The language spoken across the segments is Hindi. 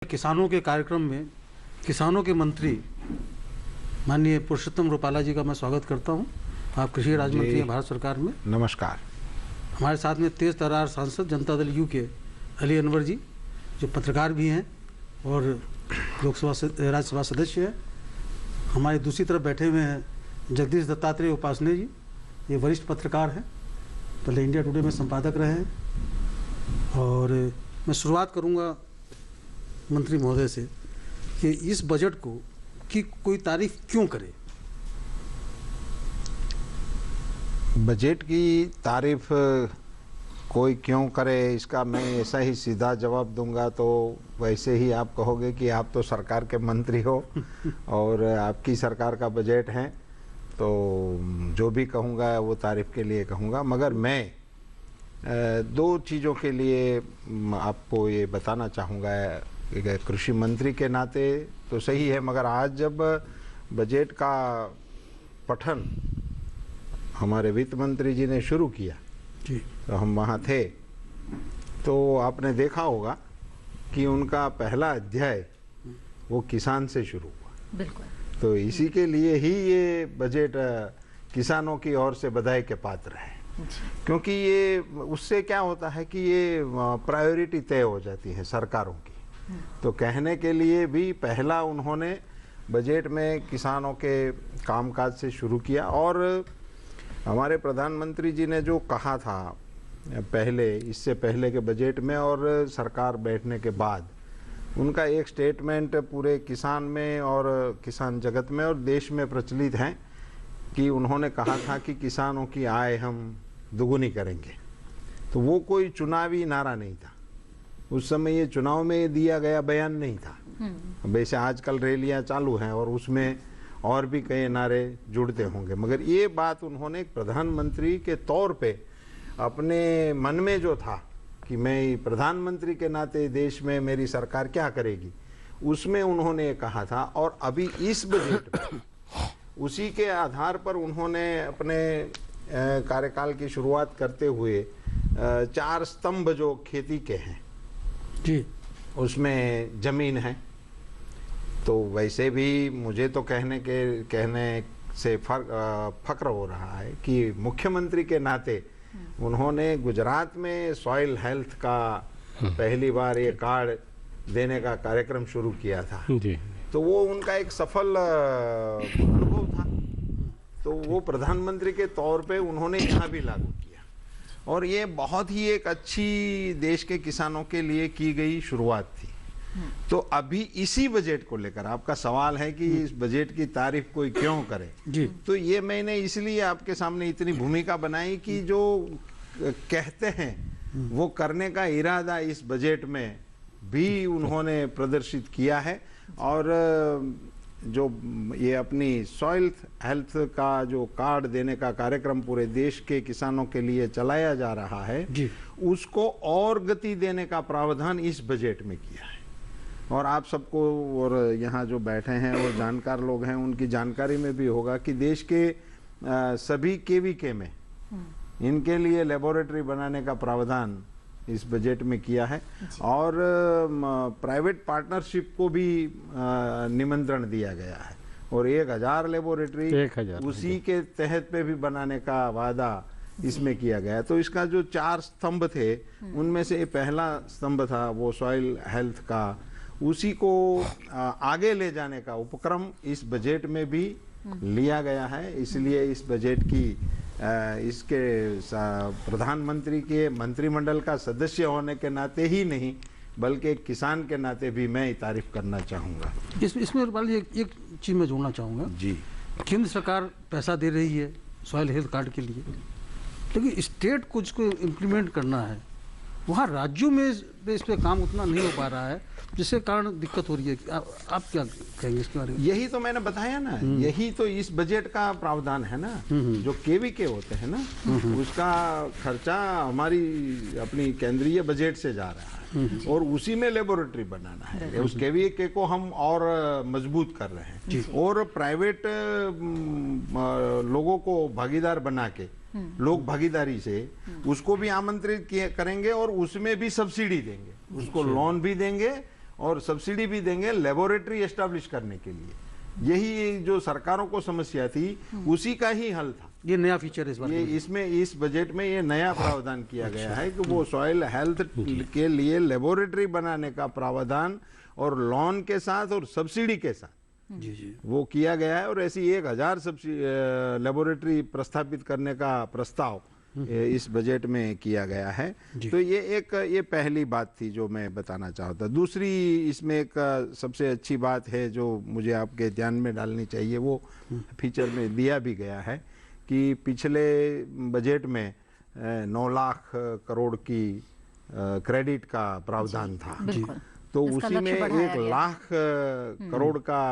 किसानों के कार्यक्रम में किसानों के मंत्री माननीय पुरुषोत्तम रूपाला जी का मैं स्वागत करता हूं। आप कृषि राज्य मंत्री हैं भारत सरकार में। नमस्कार। हमारे साथ में तेज तर्रार सांसद जनता दल यू के अली अनवर जी, जो पत्रकार भी हैं और राज्यसभा सदस्य हैं। हमारी दूसरी तरफ बैठे हुए हैं जगदीश दत्तात्रेय उपासने जी, ये वरिष्ठ पत्रकार हैं, पहले इंडिया टुडे में संपादक रहे हैं। और मैं शुरुआत करूंगा मंत्री महोदय से कि इस बजट को की कोई तारीफ क्यों करे? बजट की तारीफ कोई क्यों करे, इसका मैं ऐसा ही सीधा जवाब दूंगा तो वैसे ही आप कहोगे कि आप तो सरकार के मंत्री हो और आपकी सरकार का बजट है, तो जो भी कहूँगा वो तारीफ के लिए कहूँगा। मगर मैं दो चीज़ों के लिए आपको ये बताना चाहूँगा। कृषि मंत्री के नाते तो सही है, मगर आज जब बजट का पठन हमारे वित्त मंत्री जी ने शुरू किया जी, तो हम वहाँ थे, तो आपने देखा होगा कि उनका पहला अध्याय वो किसान से शुरू हुआ। बिल्कुल। तो इसी के लिए ही ये बजट किसानों की ओर से बधाई के पात्र है, क्योंकि ये उससे क्या होता है कि ये प्रायोरिटी तय हो जाती है सरकारों की। तो कहने के लिए भी पहला उन्होंने बजट में किसानों के कामकाज से शुरू किया। और हमारे प्रधानमंत्री जी ने जो कहा था पहले, इससे पहले के बजट में और सरकार बैठने के बाद, उनका एक स्टेटमेंट पूरे किसान में और किसान जगत में और देश में प्रचलित है कि उन्होंने कहा था कि किसानों की आय हम दुगुनी करेंगे। तो वो कोई चुनावी नारा नहीं था, उस समय ये चुनाव में दिया गया बयान नहीं था। वैसे आजकल रैलियां चालू हैं और उसमें और भी कई नारे जुड़ते होंगे, मगर ये बात उन्होंने एक प्रधानमंत्री के तौर पे अपने मन में जो था कि मैं प्रधानमंत्री के नाते देश में मेरी सरकार क्या करेगी, उसमें उन्होंने कहा था। और अभी इस बजट में उसी के आधार पर उन्होंने अपने कार्यकाल की शुरुआत करते हुए 4 स्तंभ जो खेती के हैं जी, उसमें जमीन है। तो वैसे भी मुझे तो कहने से फक्र हो रहा है कि मुख्यमंत्री के नाते उन्होंने गुजरात में सॉइल हेल्थ का पहली बार ये कार्ड देने का कार्यक्रम शुरू किया था जी। तो वो उनका एक सफल अनुभव था। तो वो प्रधानमंत्री के तौर पे उन्होंने यहाँ भी लागू किया और ये बहुत ही एक अच्छी देश के किसानों के लिए की गई शुरुआत थी। तो अभी इसी बजट को लेकर आपका सवाल है कि इस बजट की तारीफ कोई क्यों करे जी, तो ये मैंने इसलिए आपके सामने इतनी भूमिका बनाई कि जो कहते हैं वो करने का इरादा इस बजट में भी उन्होंने प्रदर्शित किया है। और जो ये अपनी सॉइल हेल्थ का जो कार्ड देने का कार्यक्रम पूरे देश के किसानों के लिए चलाया जा रहा है जी, उसको और गति देने का प्रावधान इस बजट में किया है। और आप सबको और यहाँ जो बैठे हैं और जानकार लोग हैं उनकी जानकारी में भी होगा कि देश के सभी केवीके में इनके लिए लेबोरेटरी बनाने का प्रावधान इस बजट में किया है। और प्राइवेट पार्टनरशिप को भी निमंत्रण दिया गया है और 1000 लेबोरेटरी उसी के तहत पे भी बनाने का वादा इसमें किया गया। तो इसका जो 4 स्तंभ थे उनमें से पहला स्तंभ था वो सॉइल हेल्थ का, उसी को आगे ले जाने का उपक्रम इस बजट में भी लिया गया है। इसलिए इस बजट की इसके प्रधानमंत्री के मंत्रिमंडल का सदस्य होने के नाते ही नहीं बल्कि एक किसान के नाते भी मैं तारीफ करना चाहूँगा। इसमें एक चीज़ मैं जोड़ना चाहूँगा जी। केंद्र सरकार पैसा दे रही है सॉइल हेल्थ कार्ड के लिए, लेकिन स्टेट को जिसको इम्प्लीमेंट करना है वहाँ राज्यों में इस पे काम उतना नहीं हो पा रहा है, जिसके कारण दिक्कत हो रही है। आप क्या कहेंगे इसके बारे में? यही तो मैंने बताया ना, यही तो इस बजट का प्रावधान है ना। जो केवीके होते हैं ना उसका खर्चा हमारी अपनी केंद्रीय बजट से जा रहा है और उसी में लेबोरेटरी बनाना है। उस केवीके को हम और मजबूत कर रहे हैं और प्राइवेट लोगों को भागीदार बना के लोग भागीदारी से उसको भी आमंत्रित करेंगे और उसमें भी सब्सिडी देंगे, उसको लोन भी देंगे और सब्सिडी भी देंगे लेबोरेटरी एस्टैब्लिश करने के लिए। यही जो सरकारों को समस्या थी उसी का ही हल था। ये नया फीचर इस बार ये इसमें इस बजट में ये नया प्रावधान किया गया है कि वो सॉइल हेल्थ के लिए लेबोरेटरी बनाने का प्रावधान और लोन के साथ और सब्सिडी के साथ जी जी वो किया गया है। और ऐसी 1000 लेबोरेटरी प्रस्थापित करने का प्रस्ताव इस बजट में किया गया है। तो ये पहली बात थी जो मैं बताना चाहता। दूसरी इसमें एक सबसे अच्छी बात है जो मुझे आपके ध्यान में डालनी चाहिए, वो फीचर में दिया भी गया है कि पिछले बजट में 9 लाख करोड़ की क्रेडिट का प्रावधान था, तो उसी में 1 लाख करोड़ का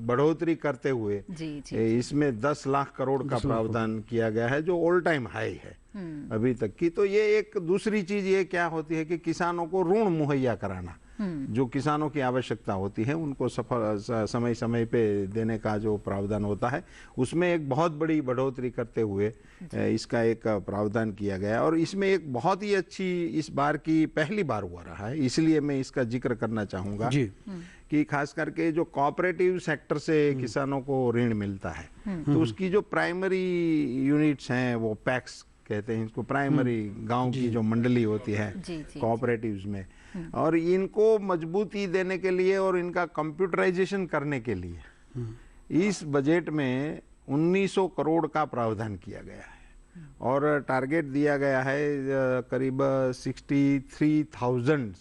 बढ़ोतरी करते हुए इसमें 10 लाख करोड़ का प्रावधान किया गया है, जो ऑल टाइम हाई है अभी तक की। तो ये एक दूसरी चीज ये क्या होती है कि किसानों को ऋण मुहैया कराना, जो किसानों की आवश्यकता होती है उनको समय समय पे देने का जो प्रावधान होता है, उसमें एक बहुत बड़ी बढ़ोतरी करते हुए इसका एक प्रावधान किया गया। और इसमें एक बहुत ही अच्छी इस बार की पहली बार हुआ रहा है, इसलिए मैं इसका जिक्र करना चाहूंगा कि खास करके जो कोऑपरेटिव सेक्टर से किसानों को ऋण मिलता है, तो उसकी जो प्राइमरी यूनिट्स हैं, वो पैक्स कहते हैं इसको, प्राइमरी गांव की जो मंडली होती है कोऑपरेटिव्स में, और इनको मजबूती देने के लिए और इनका कंप्यूटराइजेशन करने के लिए इस बजट में 1900 करोड़ का प्रावधान किया गया है और टारगेट दिया गया है करीब 63,000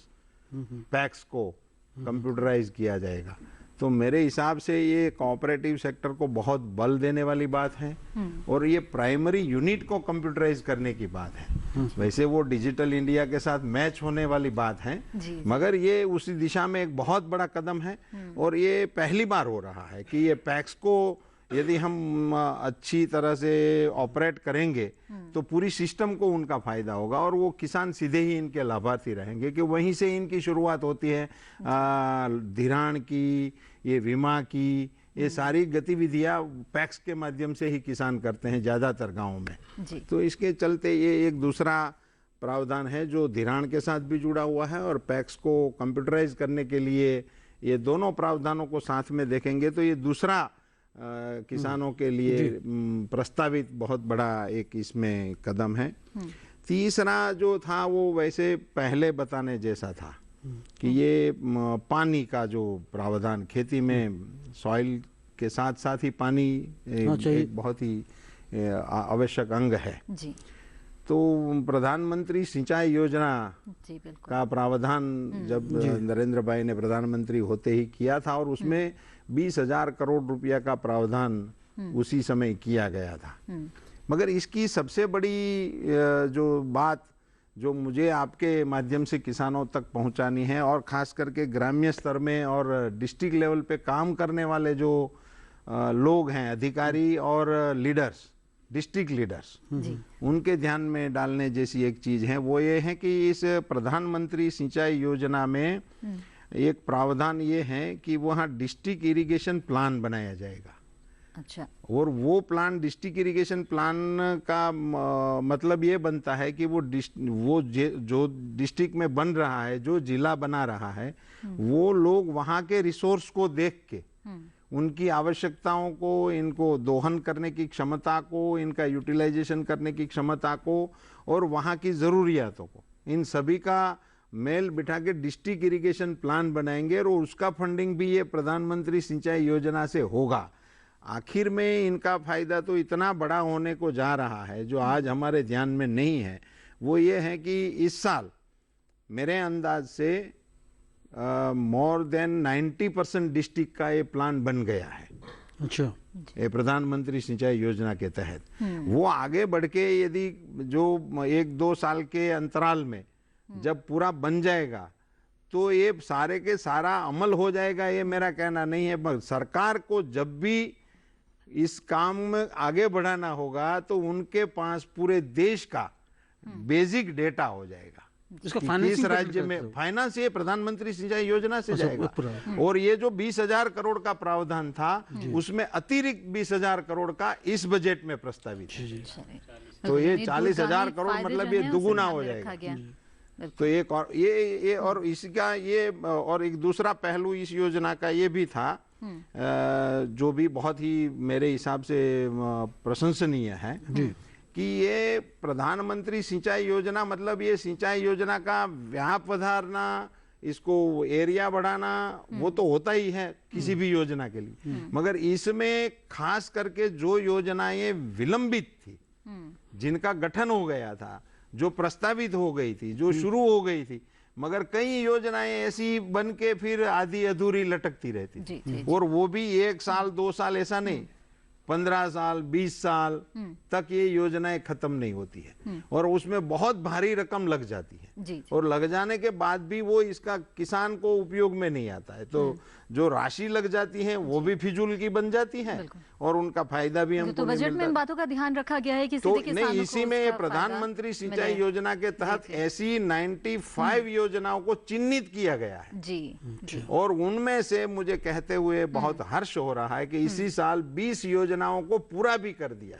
पैक्स को कंप्यूटराइज किया जाएगा। तो मेरे हिसाब से ये कोऑपरेटिव सेक्टर को बहुत बल देने वाली बात है और ये प्राइमरी यूनिट को कंप्यूटराइज करने की बात है। वैसे वो डिजिटल इंडिया के साथ मैच होने वाली बात है, मगर ये उसी दिशा में एक बहुत बड़ा कदम है। और ये पहली बार हो रहा है कि ये पैक्स को यदि हम अच्छी तरह से ऑपरेट करेंगे तो पूरी सिस्टम को उनका फायदा होगा और वो किसान सीधे ही इनके लाभार्थी रहेंगे, कि वहीं से इनकी शुरुआत होती है। धिराण की, ये बीमा की, ये सारी गतिविधियां पैक्स के माध्यम से ही किसान करते हैं ज्यादातर गांवों में। तो इसके चलते ये एक दूसरा प्रावधान है जो धिराण के साथ भी जुड़ा हुआ है और पैक्स को कंप्यूटराइज करने के लिए ये दोनों प्रावधानों को साथ में देखेंगे तो ये दूसरा किसानों के लिए प्रस्तावित बहुत बड़ा एक इसमें कदम है। तीसरा जो था वो वैसे पहले बताने जैसा था कि ये पानी का जो प्रावधान, खेती में सॉइल के साथ साथ ही पानी एक बहुत ही आवश्यक अंग है। तो प्रधानमंत्री सिंचाई योजना का प्रावधान जब नरेंद्र भाई ने प्रधानमंत्री होते ही किया था और उसमें 20,000 करोड़ रुपया का प्रावधान उसी समय किया गया था। मगर इसकी सबसे बड़ी जो बात जो मुझे आपके माध्यम से किसानों तक पहुंचानी है और खास करके ग्राम्य स्तर में और डिस्ट्रिक्ट लेवल पे काम करने वाले जो लोग हैं, अधिकारी और लीडर्स, डिस्ट्रिक्ट लीडर्स, उनके ध्यान में डालने जैसी एक चीज है, वो ये है कि इस प्रधानमंत्री सिंचाई योजना में एक प्रावधान ये है कि वहाँ डिस्ट्रिक्ट इरिगेशन प्लान बनाया जाएगा। अच्छा। और वो प्लान, डिस्ट्रिक्ट इरिगेशन प्लान का मतलब ये बनता है कि वो जो डिस्ट्रिक्ट में बन रहा है, जो जिला बना रहा है, वो लोग वहाँ के रिसोर्स को देख के उनकी आवश्यकताओं को, इनको दोहन करने की क्षमता को, इनका यूटिलाइजेशन करने की क्षमता को और वहाँ की ज़रूरियातों को, इन सभी का मेल बिठा के डिस्ट्रिक्ट इरिगेशन प्लान बनाएंगे और उसका फंडिंग भी ये प्रधानमंत्री सिंचाई योजना से होगा। आखिर में इनका फायदा तो इतना बड़ा होने को जा रहा है जो आज हमारे ध्यान में नहीं है, वो ये है कि इस साल मेरे अंदाज से मोर देन 90% डिस्ट्रिक्ट का ये प्लान बन गया है। अच्छा। ये प्रधानमंत्री सिंचाई योजना के तहत वो आगे बढ़ के यदि जो 1-2 साल के अंतराल में जब पूरा बन जाएगा तो ये सारे के सारा अमल हो जाएगा, ये मेरा कहना नहीं है। पर सरकार को जब भी इस काम में आगे बढ़ाना होगा तो उनके पास पूरे देश का बेसिक डेटा हो जाएगा। इसका किस राज्य में फाइनेंस ये प्रधानमंत्री सिंचाई योजना से जाएगा। और ये जो 20,000 करोड़ का प्रावधान था उसमें अतिरिक्त 20,000 करोड़ का इस बजट में प्रस्तावित है। तो ये 40,000 करोड़ मतलब ये दुगुना हो जाएगा। तो एक और ये और इसका ये और एक दूसरा पहलू इस योजना का ये भी था, जो भी बहुत ही मेरे हिसाब से प्रशंसनीय है कि ये प्रधानमंत्री सिंचाई योजना, मतलब ये सिंचाई योजना का व्याप વધારना, इसको एरिया बढ़ाना, वो तो होता ही है किसी भी योजना के लिए, मगर इसमें खास करके जो योजनाएं विलंबित थी, जिनका गठन हो गया था, जो प्रस्तावित हो गई थी, जो शुरू हो गई थी, मगर कई योजनाएं ऐसी बन के फिर आधी अधूरी लटकती रहती थी, और वो भी 1 साल 2 साल ऐसा नहीं, 15 साल 20 साल तक ये योजनाएं खत्म नहीं होती है, और उसमें बहुत भारी रकम लग जाती है, और लग जाने के बाद भी वो इसका किसान को उपयोग में नहीं आता है, तो जो राशि लग जाती है वो भी फिजूल की बन जाती है, और उनका फायदा भी हमको तो बजट में इन बातों का ध्यान रखा गया है कि तो सीधे नहीं, किसानों इसी को में उसका प्रधानमंत्री फायदा सिंचाई मिले। योजना के तहत ऐसी 95 योजनाओं को चिन्हित किया गया है, जी और उनमें से मुझे कहते हुए बहुत हर्ष हो रहा है कि इसी साल 20 योजनाओं को पूरा भी कर दिया।